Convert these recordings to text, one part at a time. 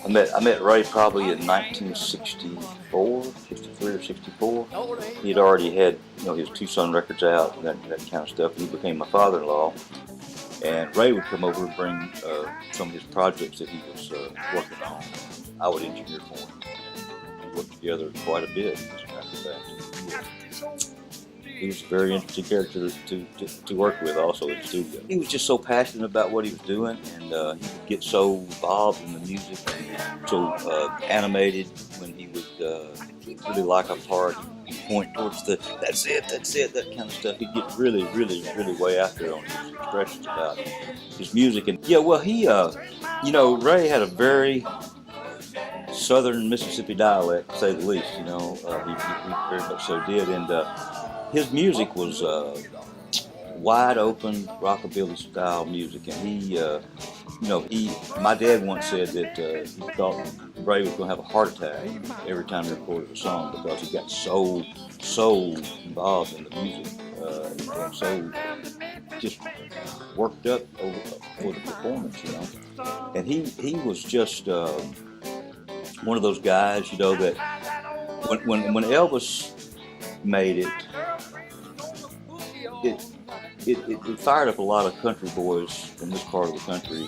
I met Ray probably in 1964, 63 or 64. He had already had, his two Sun records out and that kind of stuff. He became my father-in-law, and Ray would come over and bring some of his projects that he was working on. I would engineer for him. We worked together quite a bit after that. He was a very interesting character to work with also in the studio. He was just so passionate about what he was doing, and he would get so involved in the music and so animated when he would really like a part. He'd point towards that's it, that kind of stuff. He'd get really, really, really way out there on his expressions about his music. And yeah, well, Ray had a very southern Mississippi dialect, to say the least. He very much so did, and his music was wide open rockabilly style music, and my dad once said that he thought Ray was going to have a heart attack every time he recorded a song because he got so involved in the music and so just worked up for the performance, And he was just one of those guys, that when Elvis made it fired up a lot of country boys from this part of the country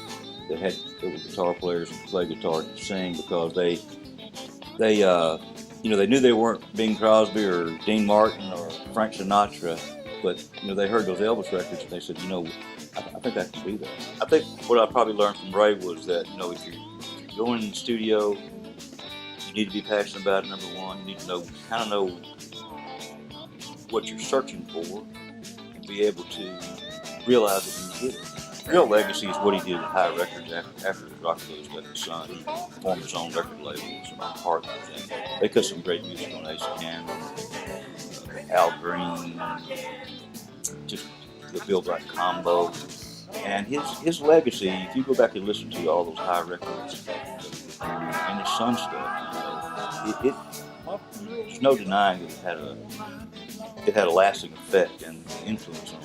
that were guitar players and play guitar and sing, because they knew they weren't Bing Crosby or Dean Martin or Frank Sinatra, but they heard those Elvis records and they said, I think I can do that. I think what I probably learned from Ray was that if you're going in the studio, you need to be passionate about it. Number one, you need to know what you're searching for, and be able to realize that you get it. Real legacy is what he did at High Records after the Rockabilly left the Sun. He formed his own record label with some partners, and they cut some great music on Ace Cannon, Al Green, just the Bill Black combo. And his legacy, if you go back and listen to all those High Records and his Sun stuff, there's no denying that it had a lasting effect and influence on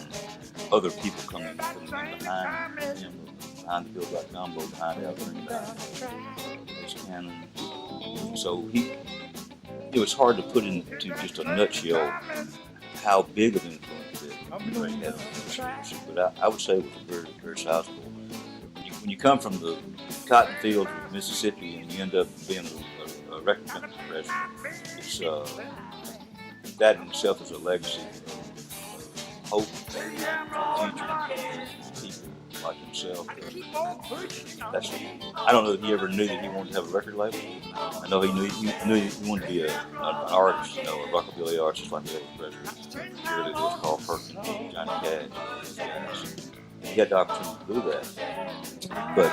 other people coming behind him, behind the Bill Black combo, behind Al Green, Ace Cannon. So it was hard to put into just a nutshell how big of an influence it Ray had on the music, but I would say it was very, very sizable. When you come from the cotton fields of Mississippi and you end up being a record company president, that in itself is a legacy of hope for the future, people like himself. I don't know that he ever knew that he wanted to have a record label. I know he knew he wanted to be an artist, a rockabilly artist like Elvis Presley, really was Carl Perkins, Johnny Cash. He had the opportunity to do that, but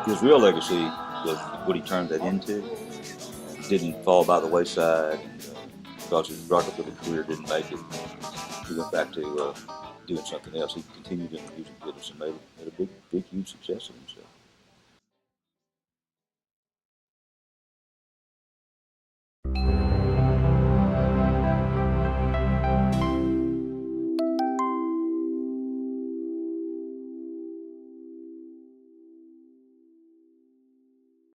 his real legacy was what he turned that into. Didn't fall by the wayside because his rockabilly career didn't make it. He went back to doing something else. He continued in the music business and made a big, huge success of himself.